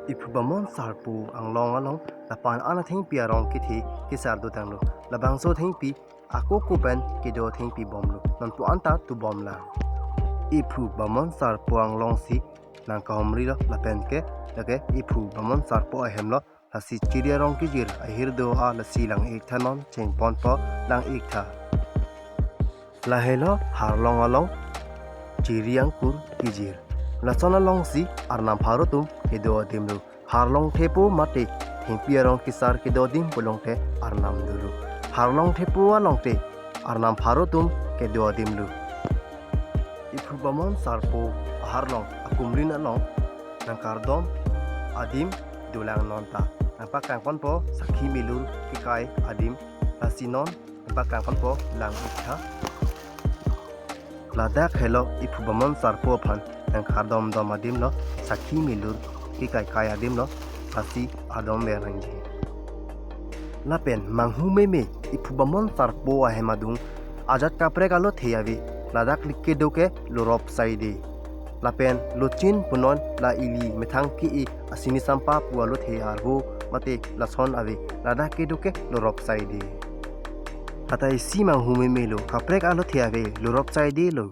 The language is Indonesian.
Ipubamon sarpu ang long along lapan ana thing pi arong kithi kisar do tanglo labang so thing pi ako kupen kido thing pi bomlo nam tu anta tu bomla Ipubamon sarpu ang long si nang kahomri lo lapen ke lage Ipubamon sarpu ahem lo lasi chiria rong kijir ahir do a lasi lang ek thanon cheng pon po lang ek tha lahelo har long along chiriang kur kijir Lasona long si arnam harotum kedo dimlu harlong tepo mate hingpiarong kisar kedo dim bolong te arnam dulu harlong tepo along te arnam harotum kedo dimlu Ipubamon sarpo harlong akumrin along nangkardom adim dulang nonta nampakang konpo sakhi milur kikai adim lasinon nampakang konpo lang ikha Ladak hello Ipubamon sarpo phan yang kardom dom adim lo sakhi milur kikai kai adim lo asi adom berangji lapen manghu meme Ipubamon sarpo ahemadung ajat kapre galo theyavi ladak likke doke lorop saide lapen lochin punon la ili methang ki asini sampa pualo theyarbo mate lason ave ladak ke doke lorop saide atai si manghu meme lo kapre galo theyave lorop saide lo